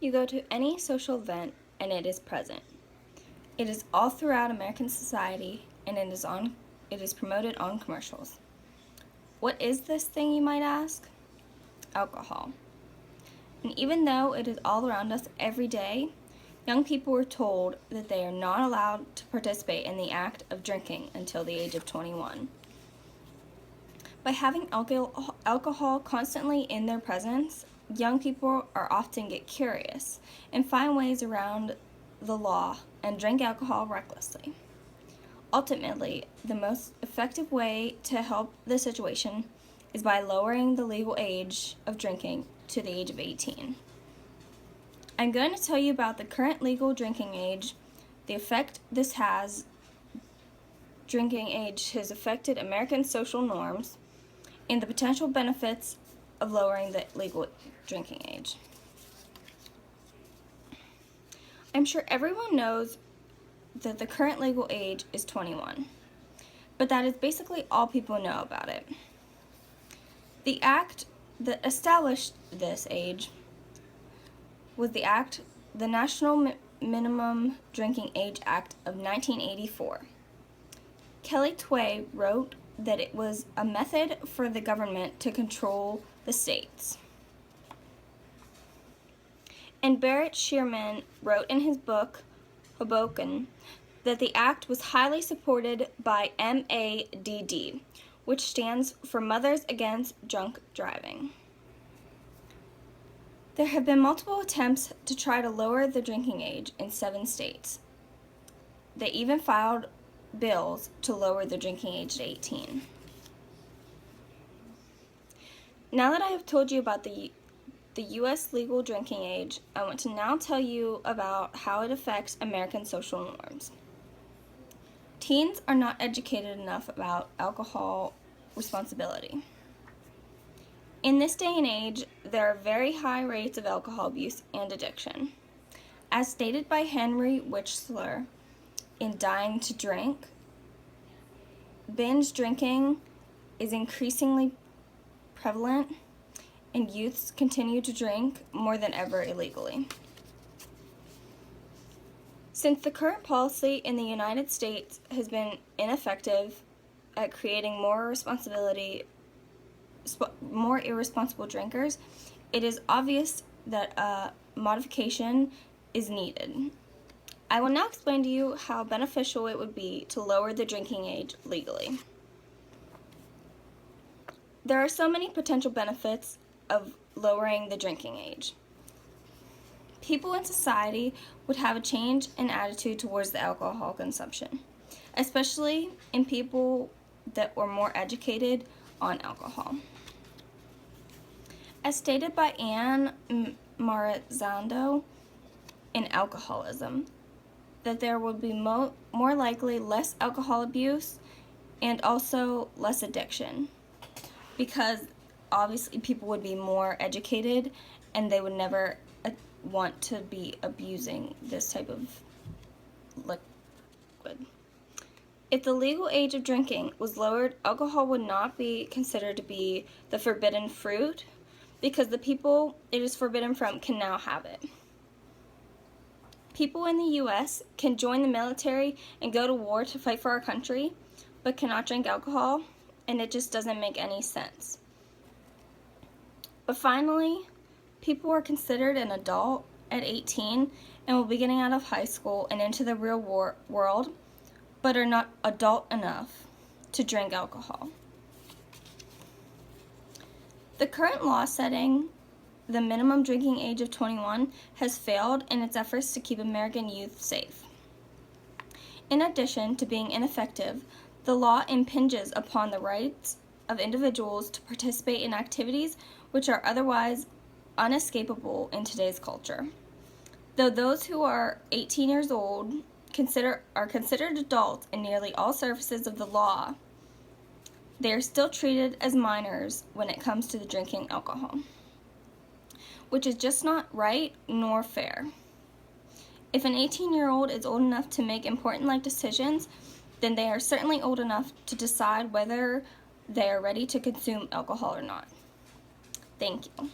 You go to any social event and it is present. It is all throughout American society and it is promoted on commercials. What is this thing, you might ask? Alcohol. And even though it is all around us every day, young people were told that they are not allowed to participate in the act of drinking until the age of 21. By having alcohol constantly in their presence, young people are often get curious and find ways around the law and drink alcohol recklessly. Ultimately, the most effective way to help the situation is by lowering the legal age of drinking to the age of 18. I'm going to tell you about the current legal drinking age, the effect this has. Drinking age has affected American social norms, and the potential benefits of lowering the legal drinking age. I'm sure everyone knows that the current legal age is 21, but that is basically all people know about it. The act that established this age was the National Minimum Drinking Age Act of 1984. Kelly Tway wrote that it was a method for the government to control the states. And Barrett Shearman wrote in his book, Hoboken, that the act was highly supported by MADD, which stands for Mothers Against Drunk Driving. There have been multiple attempts to try to lower the drinking age in 7 states. They even filed bills to lower the drinking age to 18. Now that I have told you about the U.S. legal drinking age, I want to now tell you about how it affects American social norms. Teens are not educated enough about alcohol responsibility. In this day and age, there are very high rates of alcohol abuse and addiction. As stated by Henry Wichsler in Dying to Drink, binge drinking is increasingly prevalent, and youths continue to drink more than ever illegally. Since the current policy in the United States has been ineffective at creating more irresponsible drinkers, it is obvious that a modification is needed. I will now explain to you how beneficial it would be to lower the drinking age legally. There are so many potential benefits of lowering the drinking age. People in society would have a change in attitude towards the alcohol consumption, especially in people that were more educated on alcohol. As stated by Anne Marizando in Alcoholism, that there would be more likely less alcohol abuse and also less addiction, because obviously people would be more educated and they would never want to be abusing this type of liquid. If the legal age of drinking was lowered, alcohol would not be considered to be the forbidden fruit, because the people it is forbidden from can now have it. People in the U.S. can join the military and go to war to fight for our country, but cannot drink alcohol, and it just doesn't make any sense. But finally, people are considered an adult at 18 and will be getting out of high school and into the real world, but are not adult enough to drink alcohol. The current law setting the minimum drinking age of 21 has failed in its efforts to keep American youth safe. In addition to being ineffective, the law impinges upon the rights of individuals to participate in activities which are otherwise unescapable in today's culture. Though those who are 18 years old are considered adults in nearly all surfaces of the law, they are still treated as minors when it comes to the drinking alcohol, which is just not right nor fair. If an 18-year-old is old enough to make important life decisions, then they are certainly old enough to decide whether they are ready to consume alcohol or not. Thank you.